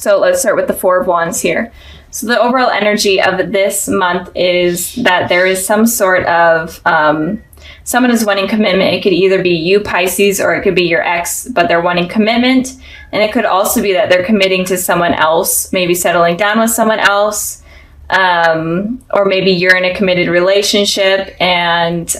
So let's start with the Four of Wands here. So the overall energy of this month is that there is some sort of, someone is wanting commitment. It could either be you, Pisces, or it could be your ex, but they're wanting commitment. And it could also be that they're committing to someone else, maybe settling down with someone else. Or maybe you're in a committed relationship and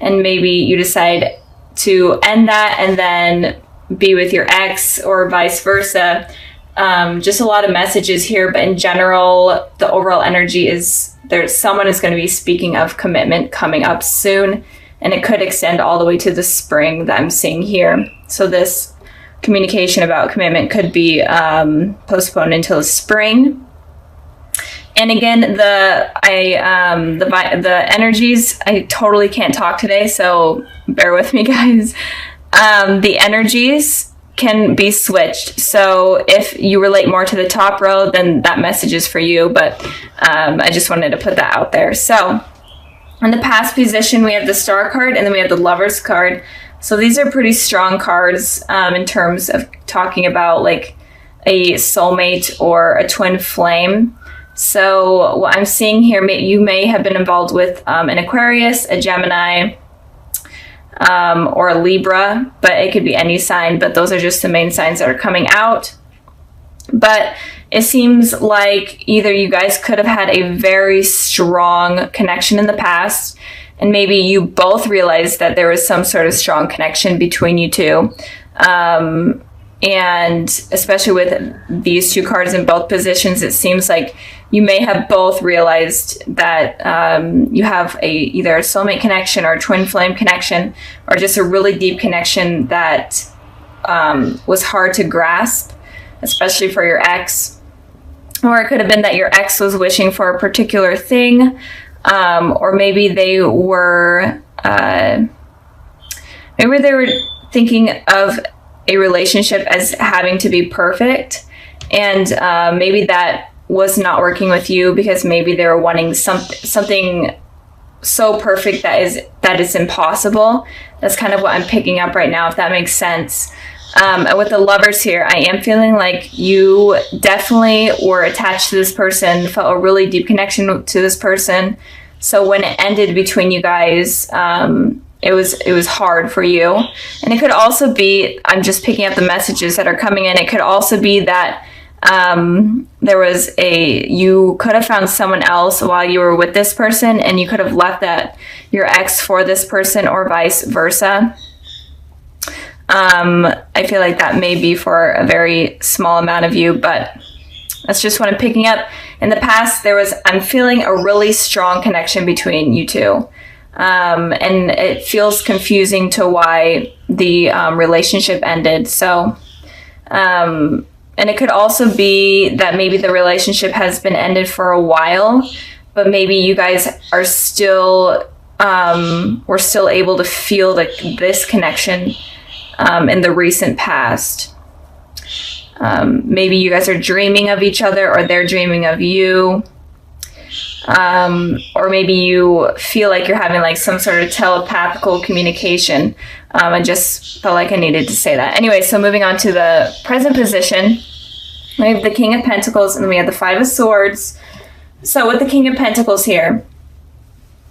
maybe you decide to end that and then be with your ex or vice versa. Just a lot of messages here, but in general, the overall energy is someone is going to be speaking of commitment coming up soon, and it could extend all the way to the spring that I'm seeing here. So this communication about commitment could be postponed until spring. And again, the energies, I totally can't talk today, so bear with me, guys. The energies can be switched. So if you relate more to the top row, then that message is for you. But I just wanted to put that out there. So in the past position, we have the Star card and then we have the Lovers card. So these are pretty strong cards in terms of talking about like a soulmate or a twin flame. So what I'm seeing here, you may have been involved with an Aquarius, a Gemini, or a Libra, but it could be any sign, but those are just the main signs that are coming out. But it seems like either you guys could have had a very strong connection in the past, and maybe you both realized that there was some sort of strong connection between you two. And especially with these two cards in both positions, it seems like you may have both realized that you have either a soulmate connection or a twin flame connection, or just a really deep connection that was hard to grasp, especially for your ex. Or it could have been that your ex was wishing for a particular thing, or maybe they were thinking of a relationship as having to be perfect, and maybe that was not working with you because maybe they were wanting something so perfect that is impossible. That's kind of what I'm picking up right now, if that makes sense. And with the Lovers here, I am feeling like you definitely were attached to this person, felt a really deep connection to this person. So when it ended between you guys, it was hard for you. And it could also be, I'm just picking up the messages that are coming in, it could also be that you could have found someone else while you were with this person, and you could have left your ex for this person, or vice versa. I feel like that may be for a very small amount of you, but that's just what I'm picking up. In the past, I'm feeling a really strong connection between you two. And it feels confusing to why the relationship ended. So, and it could also be that maybe the relationship has been ended for a while, but maybe you guys are still, were still able to feel this connection in the recent past. Maybe you guys are dreaming of each other, or they're dreaming of you. Or maybe you feel like you're having like some sort of telepathical communication. I just felt like I needed to say that. Anyway, so moving on to the present position, we have the King of Pentacles and then we have the Five of Swords. So with the King of Pentacles here,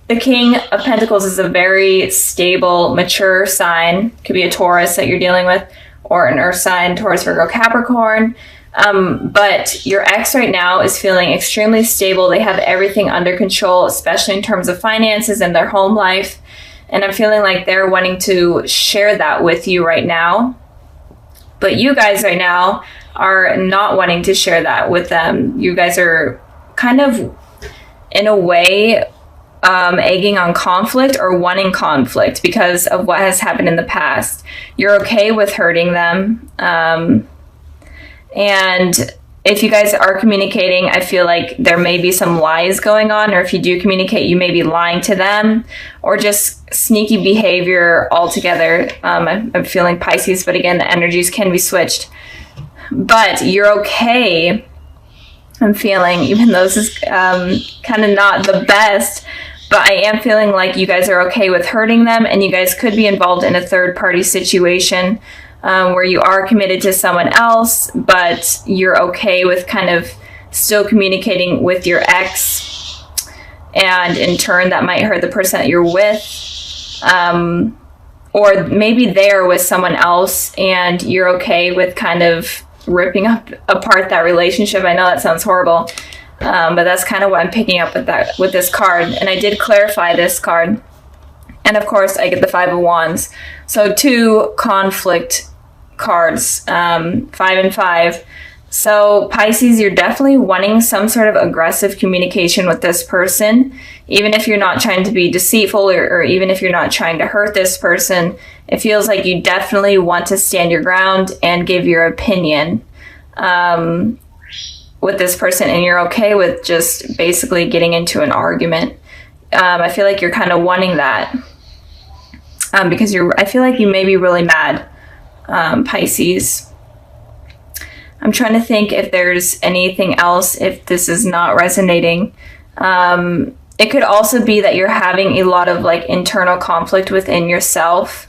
the King of Pentacles is a very stable, mature sign. Could be a Taurus that you're dealing with, or an Earth sign, Taurus, Virgo, Capricorn. But your ex right now is feeling extremely stable. They have everything under control, especially in terms of finances and their home life. And I'm feeling like they're wanting to share that with you right now. But you guys right now are not wanting to share that with them. You guys are kind of, in a way, egging on conflict or wanting conflict because of what has happened in the past. You're okay with hurting them. And if you guys are communicating, I feel like there may be some lies going on, or if you do communicate, you may be lying to them, or just sneaky behavior altogether. I'm feeling Pisces, but again, the energies can be switched. But you're okay, I'm feeling, even though this is kind of not the best, but I am feeling like you guys are okay with hurting them, and you guys could be involved in a third-party situation. where you are committed to someone else, but you're okay with kind of still communicating with your ex, and in turn that might hurt the person that you're with. Or maybe they're with someone else and you're okay with kind of ripping apart that relationship. I know that sounds horrible, but that's kind of what I'm picking up with this card. And I did clarify this card. And of course, I get the Five of Wands. So 2 conflict cards, 5 and 5. So Pisces, you're definitely wanting some sort of aggressive communication with this person, even if you're not trying to be deceitful, or even if you're not trying to hurt this person. It feels like you definitely want to stand your ground and give your opinion with this person, and you're okay with just basically getting into an argument. I feel like you're kind of wanting that because I feel like you may be really mad, Pisces. I'm trying to think if there's anything else, if this is not resonating. It could also be that you're having a lot of like internal conflict within yourself.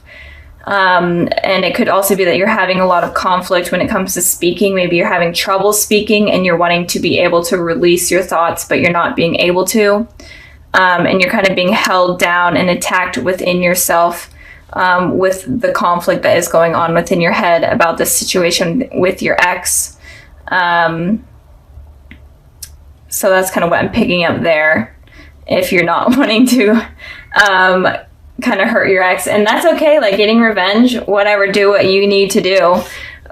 And it could also be that you're having a lot of conflict when it comes to speaking. Maybe you're having trouble speaking and you're wanting to be able to release your thoughts, but you're not being able to. And you're kind of being held down and attacked within yourself with the conflict that is going on within your head about this situation with your ex. So that's kind of what I'm picking up there. If you're not wanting to kind of hurt your ex, and that's okay, like getting revenge, whatever, do what you need to do.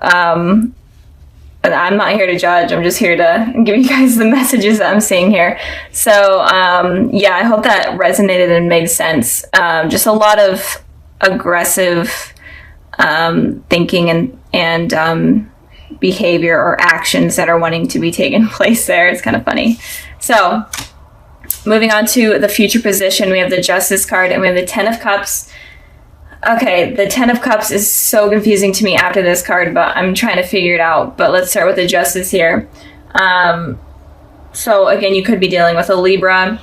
But I'm not here to judge. I'm just here to give you guys the messages that I'm seeing here. So yeah, I hope that resonated and made sense. Just a lot of aggressive thinking and behavior or actions that are wanting to be taken place there. It's kind of funny. So moving on to the future position, we have the Justice card and we have the Ten of Cups. Okay, the Ten of Cups is so confusing to me after this card, but I'm trying to figure it out. But let's start with the Justice here. So again, you could be dealing with a Libra,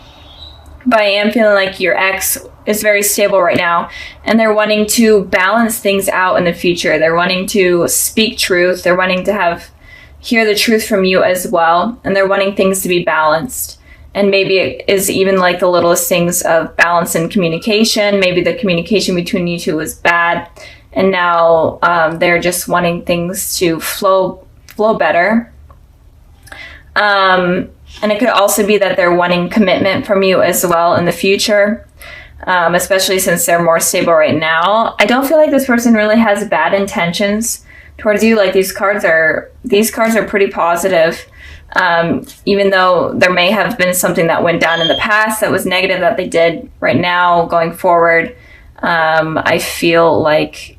but I am feeling like your ex is very stable right now, and they're wanting to balance things out in the future. They're wanting to speak truth. They're wanting to hear the truth from you as well, and they're wanting things to be balanced. And maybe it is even like the littlest things of balance and communication. Maybe the communication between you two was bad, and now they're just wanting things to flow better. And it could also be that they're wanting commitment from you as well in the future, especially since they're more stable right now. I don't feel like this person really has bad intentions towards you. Like these cards are pretty positive. Even though there may have been something that went down in the past that was negative that they did, right now going forward, I feel like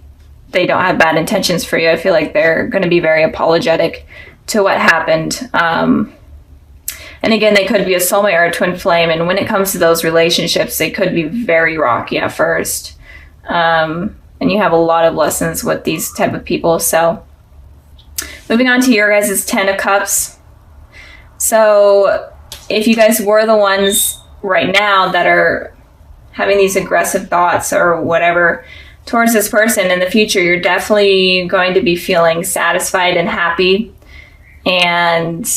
they don't have bad intentions for you. I feel like they're going to be very apologetic to what happened. And again, they could be a soulmate or a twin flame. And when it comes to those relationships, they could be very rocky at first. And you have a lot of lessons with these type of people. So moving on to your guys' Ten of Cups. So if you guys were the ones right now that are having these aggressive thoughts or whatever towards this person, in the future, you're definitely going to be feeling satisfied and happy and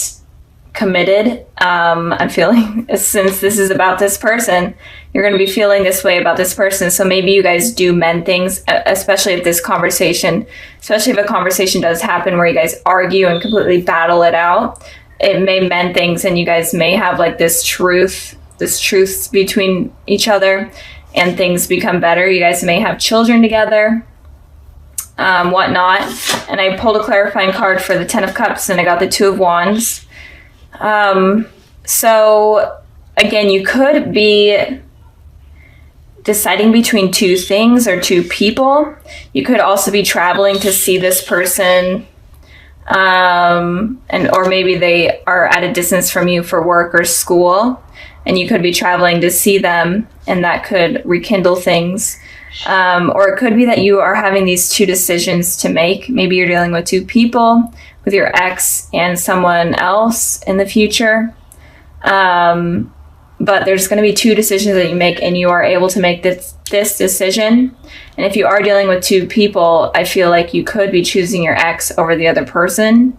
committed. I'm feeling, since this is about this person, you're going to be feeling this way about this person. So maybe you guys do mend things, especially if a conversation does happen where you guys argue and completely battle it out. It may mend things, and you guys may have like this truth between each other, and things become better. You guys may have children together, whatnot. And I pulled a clarifying card for the Ten of Cups, and I got the Two of Wands. So again, you could be deciding between two things or two people. You could also be traveling to see this person, or maybe they are at a distance from you for work or school, and you could be traveling to see them, and that could rekindle things. Or it could be that you are having these two decisions to make. Maybe you're dealing with two people, with your ex and someone else in the future. but there's going to be two decisions that you make, and you are able to make this decision. And if you are dealing with two people, I feel like you could be choosing your ex over the other person,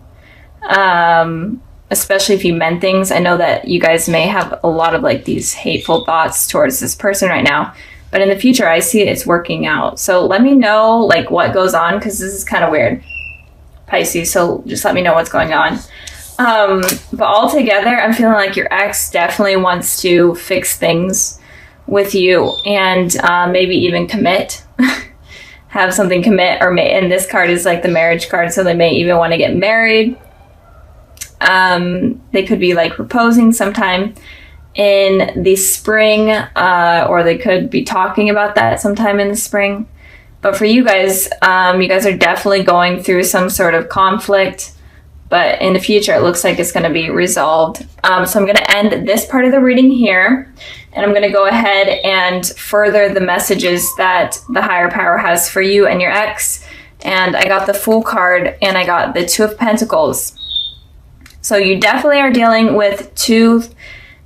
especially if you meant things. I know that you guys may have a lot of like these hateful thoughts towards this person right now, but in the future, I see it's working out. So let me know like what goes on, because this is kind of weird, Pisces. So just let me know what's going on. But altogether, I'm feeling like your ex definitely wants to fix things with you, and maybe even commit, have something commit, and this card is like the marriage card, so they may even want to get married. They could be like proposing sometime in the spring, or they could be talking about that sometime in the spring. But for you guys are definitely going through some sort of conflict. But in the future, it looks like it's going to be resolved. So I'm going to end this part of the reading here. And I'm going to go ahead and further the messages that the higher power has for you and your ex. And I got the Fool card, and I got the Two of Pentacles. So you definitely are dealing with two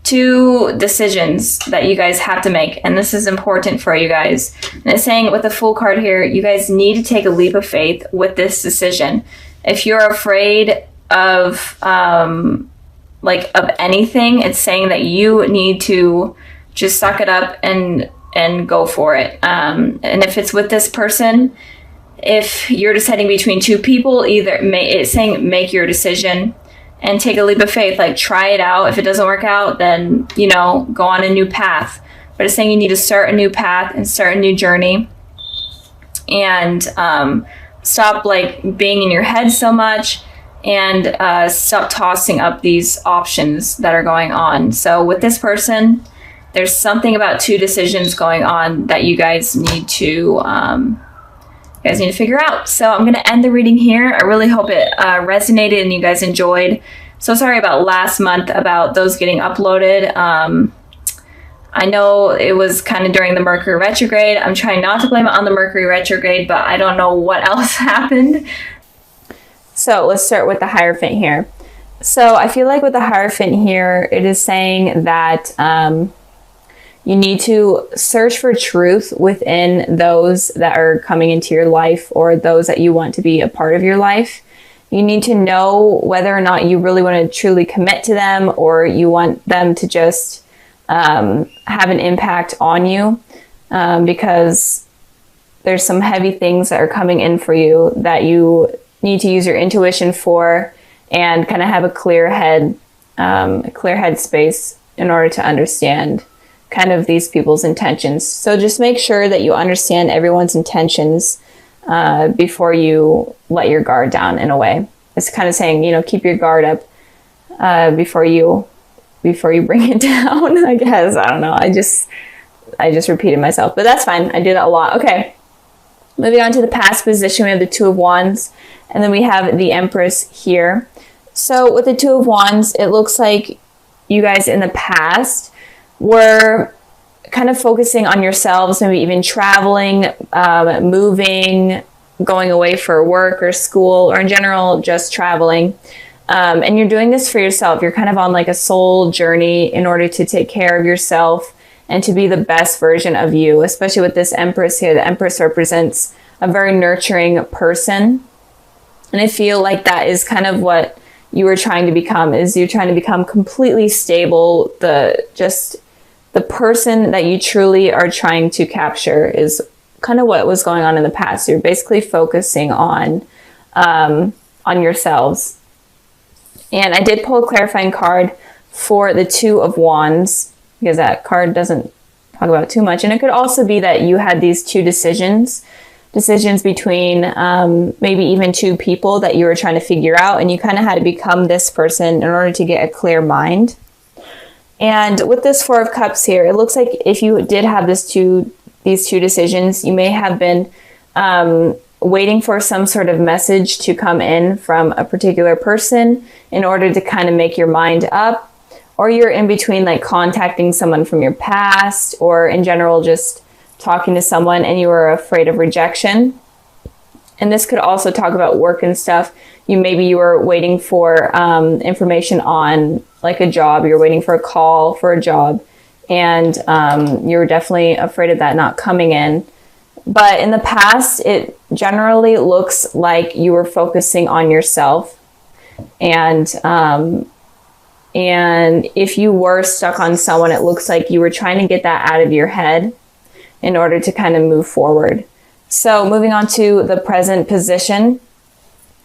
decisions that you guys have to make. And this is important for you guys. And it's saying with the Fool card here, you guys need to take a leap of faith with this decision. If you're afraid of anything, it's saying that you need to just suck it up and go for it. And if it's with this person, if you're deciding between two people, it's saying make your decision and take a leap of faith. Like, try it out. If it doesn't work out, then go on a new path. But it's saying you need to start a new path and start a new journey, and stop like being in your head so much, and stop tossing up these options that are going on. So with this person, there's something about two decisions going on that you guys need to figure out. So I'm going to end the reading here. I really hope it resonated and you guys enjoyed. So sorry about last month about those getting uploaded. I know it was kind of during the Mercury retrograde. I'm trying not to blame it on the Mercury retrograde, but I don't know what else happened. So let's start with the Hierophant here. So I feel like with the Hierophant here, it is saying that you need to search for truth within those that are coming into your life, or those that you want to be a part of your life. You need to know whether or not you really want to truly commit to them, or you want them to just have an impact on you, because there's some heavy things that are coming in for you that you need to use your intuition for, and kind of have a clear head space in order to understand kind of these people's intentions. So just make sure that you understand everyone's intentions before you let your guard down, in a way. It's kind of saying, keep your guard up before you bring it down, I guess. I don't know. I just repeated myself, but that's fine. I do that a lot. Okay. Moving on to the past position, we have the Two of Wands, and then we have the Empress here. So with the Two of Wands, it looks like you guys in the past were kind of focusing on yourselves, maybe even traveling, moving, going away for work or school, or in general, just traveling. And you're doing this for yourself. You're kind of on like a soul journey in order to take care of yourself and to be the best version of you, especially with this Empress here. The Empress represents a very nurturing person. And I feel like that is kind of what you were trying to become, is you're trying to become completely stable. The person that you truly are trying to capture is kind of what was going on in the past. You're basically focusing on yourselves. And I did pull a clarifying card for the Two of Wands, because that card doesn't talk about too much. And it could also be that you had these two decisions between maybe even two people that you were trying to figure out, and you kind of had to become this person in order to get a clear mind. And with this Four of Cups here, it looks like if you did have these two decisions, you may have been waiting for some sort of message to come in from a particular person in order to kind of make your mind up. Or you're in between, like contacting someone from your past, or in general just talking to someone and you were afraid of rejection. And this could also talk about work and stuff. Maybe you were waiting for information on like a job. You're waiting for a call for a job. and you're definitely afraid of that not coming in. But in the past, it generally looks like you were focusing on yourself. And if you were stuck on someone, it looks like you were trying to get that out of your head in order to kind of move forward. So moving on to the present position,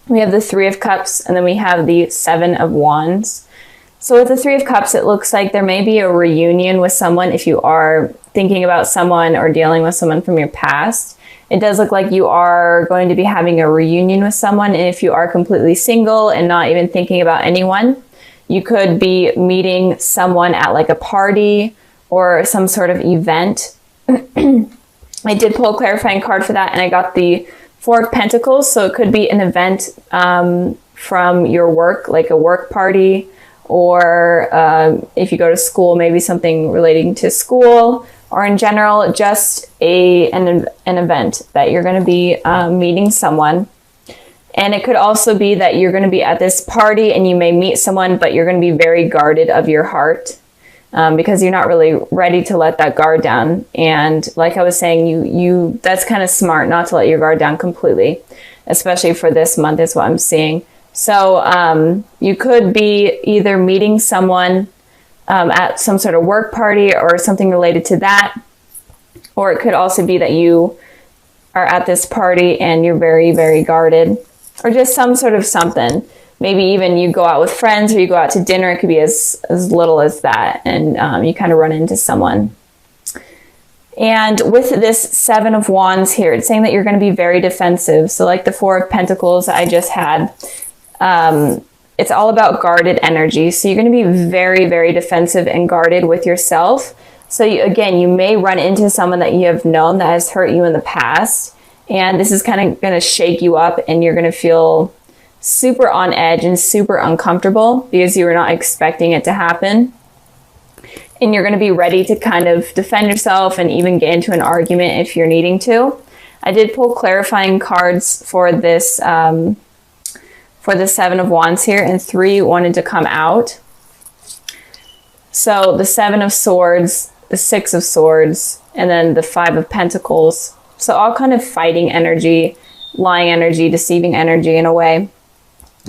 we have the Three of Cups, and then we have the Seven of Wands. So with the Three of Cups, it looks like there may be a reunion with someone if you are thinking about someone or dealing with someone from your past. It does look like you are going to be having a reunion with someone. And if you are completely single and not even thinking about anyone, you could be meeting someone at like a party or some sort of event. I did pull a clarifying card for that, and I got the Four of Pentacles. So it could be an event from your work, like a work party, or if you go to school, maybe something relating to school, or in general, just an event that you're going to be meeting someone. And it could also be that you're going to be at this party and you may meet someone, but you're going to be very guarded of your heart because you're not really ready to let that guard down. And like I was saying, you that's kind of smart not to let your guard down completely, especially for this month is what I'm seeing. So you could be either meeting someone at some sort of work party or something related to that. Or it could also be that you are at this party and you're very, very guarded, or just some sort of something. Maybe even you go out with friends or you go out to dinner. It could be as little as that. And you kind of run into someone. And with this Seven of Wands here, it's saying that you're going to be very defensive. So like the Four of Pentacles I just had, it's all about guarded energy. So you're going to be very, very defensive and guarded with yourself. So again, you may run into someone that you have known that has hurt you in the past. And this is kind of going to shake you up, and you're going to feel super on edge and super uncomfortable because you were not expecting it to happen. And you're going to be ready to kind of defend yourself and even get into an argument if you're needing to. I did pull clarifying cards for this, for the Seven of Wands here, and 3 wanted to come out. So the Seven of Swords, the Six of Swords, and then the Five of Pentacles. So all kind of fighting energy, lying energy, deceiving energy in a way.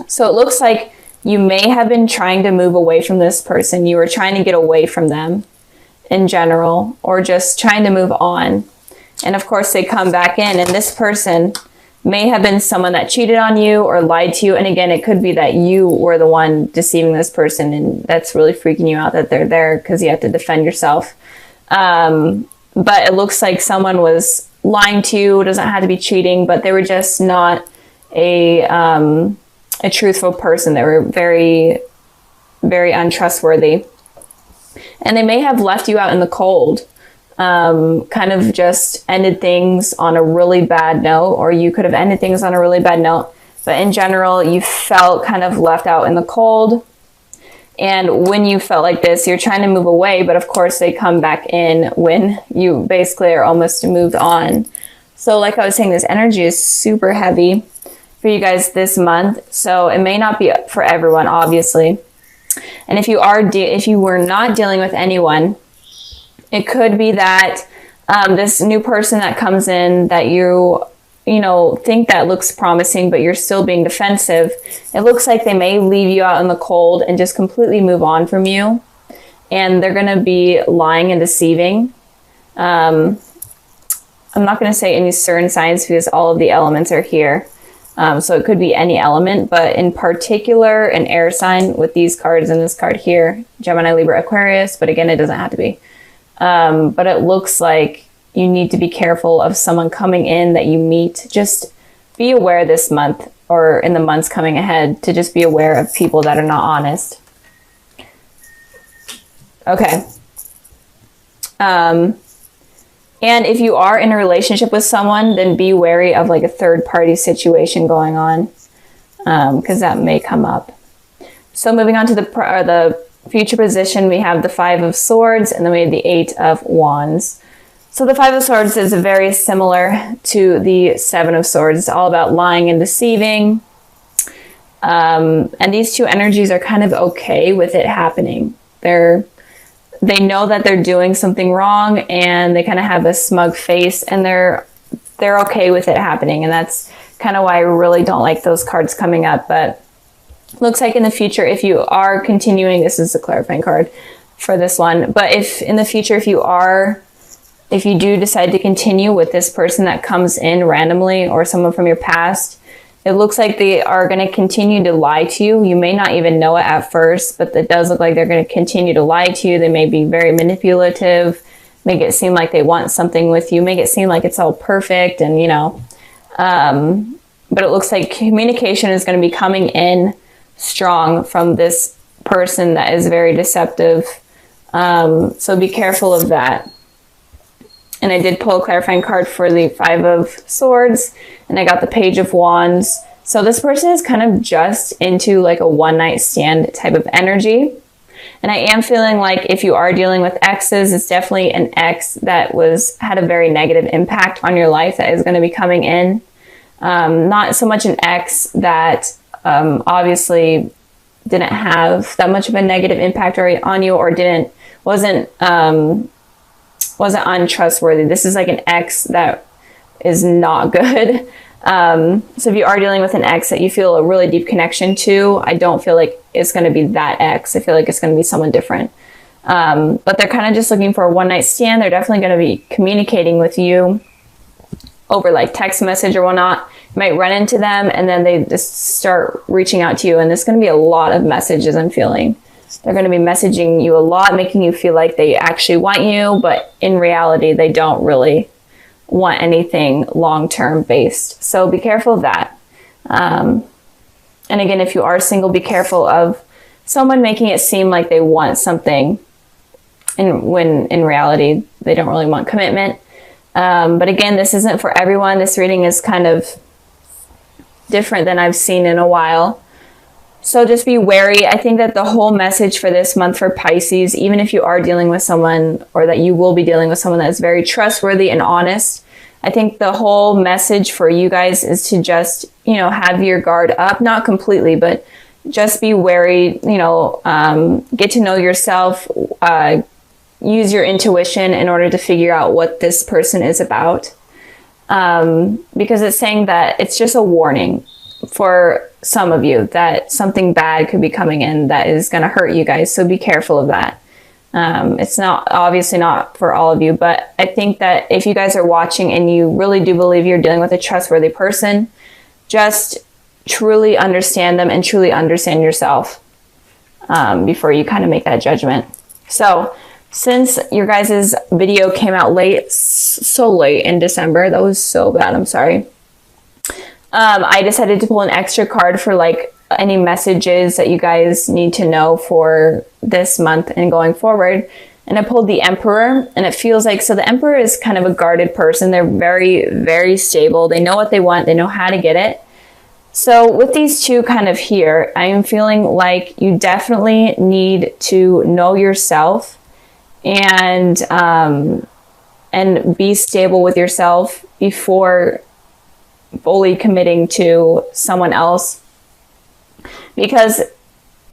So it looks like you may have been trying to move away from this person. You were trying to get away from them in general, or just trying to move on. And of course they come back in, and this person may have been someone that cheated on you or lied to you. And again, it could be that you were the one deceiving this person, and that's really freaking you out that they're there because you have to defend yourself. But it looks like someone was lying to you. It doesn't have to be cheating, but they were just not a truthful person. They were very, very untrustworthy. And they may have left you out in the cold. Kind of just ended things on a really bad note, or you could have ended things on a really bad note. But in general, you felt kind of left out in the cold. And when you felt like this, you're trying to move away, but of course they come back in when you basically are almost moved on. So like I was saying, this energy is super heavy for you guys this month. So it may not be for everyone, obviously. And if you were not dealing with anyone, it could be that this new person that comes in that you think that looks promising, but you're still being defensive. It looks like they may leave you out in the cold and just completely move on from you. And they're going to be lying and deceiving. I'm not going to say any certain signs because all of the elements are here. So it could be any element, but in particular, an air sign with these cards and this card here, Gemini, Libra, Aquarius. But again, it doesn't have to be. But it looks like you need to be careful of someone coming in that you meet. Just be aware this month or in the months coming ahead to just be aware of people that are not honest. Okay. And if you are in a relationship with someone, then be wary of like a third party situation going on, because that may come up. So moving on to the future position, we have the Five of Swords, and then we have the Eight of Wands. So the Five of Swords is very similar to the Seven of Swords. It's all about lying and deceiving. And these two energies are kind of okay with it happening. They're they know that they're doing something wrong, and they kind of have a smug face, and they're okay with it happening. And that's kind of why I really don't like those cards coming up. But looks like in the future, if you are continuing, this is a clarifying card for this one, but if in the future, if you do decide to continue with this person that comes in randomly, or someone from your past, it looks like they are going to continue to lie to you. You may not even know it at first, but it does look like they're going to continue to lie to you. They may be very manipulative, make it seem like they want something with you, make it seem like it's all perfect, and but it looks like communication is going to be coming in strong from this person that is very deceptive. So be careful of that. And I did pull a clarifying card for the 5 of Swords, and I got the Page of Wands. So this person is kind of just into like a one-night stand type of energy. And I am feeling like if you are dealing with exes, it's definitely an ex that had a very negative impact on your life that is going to be coming in. Not so much an ex that obviously didn't have that much of a negative impact on you, or wasn't untrustworthy. This is like an ex that is not good. So if you are dealing with an ex that you feel a really deep connection to, I don't feel like it's going to be that ex. I feel like it's going to be someone different. But they're kind of just looking for a one-night stand. They're definitely going to be communicating with you over like text message or whatnot. You might run into them, and then they just start reaching out to you. And there's going to be a lot of messages, I'm feeling. They're going to be messaging you a lot, making you feel like they actually want you, but in reality, they don't really want anything long-term based. So be careful of that. And again, if you are single, be careful of someone making it seem like they want something, when in reality, they don't really want commitment. But again, this isn't for everyone. This reading is kind of different than I've seen in a while. So just be wary. I think that the whole message for this month for Pisces, even if you are dealing with someone, or that you will be dealing with someone that is very trustworthy and honest, I think the whole message for you guys is to just, have your guard up, not completely, but just be wary, get to know yourself, use your intuition in order to figure out what this person is about. Because it's saying that it's just a warning for some of you that something bad could be coming in that is going to hurt you guys. So be careful of that. It's obviously not for all of you, but I think that if you guys are watching and you really do believe you're dealing with a trustworthy person, just truly understand them and truly understand yourself before you kind of make that judgment. So since your guys' video came out so late in December, that was so bad, I'm sorry. I decided to pull an extra card for like any messages that you guys need to know for this month and going forward. And I pulled the Emperor, and it feels like, so the Emperor is kind of a guarded person. They're very, very stable. They know what they want. They know how to get it. So with these two kind of here, I am feeling like you definitely need to know yourself and be stable with yourself before fully committing to someone else. Because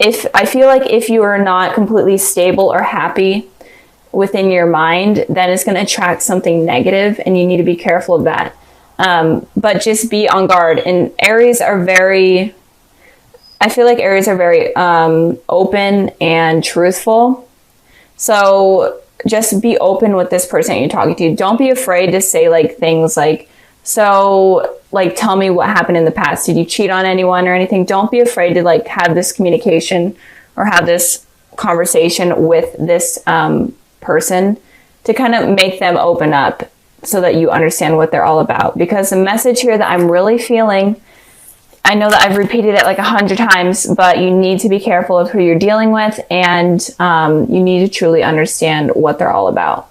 I feel like if you are not completely stable or happy within your mind, then it's going to attract something negative, and you need to be careful of that. But just be on guard. And Aries are very, I feel like Aries are very open and truthful. So just be open with this person you're talking to. Don't be afraid to say like things like, so like, tell me what happened in the past. Did you cheat on anyone or anything? Don't be afraid to like have this communication or have this conversation with this person to kind of make them open up so that you understand what they're all about. Because the message here that I'm really feeling, I know that I've repeated it like 100 times, but you need to be careful of who you're dealing with, and you need to truly understand what they're all about.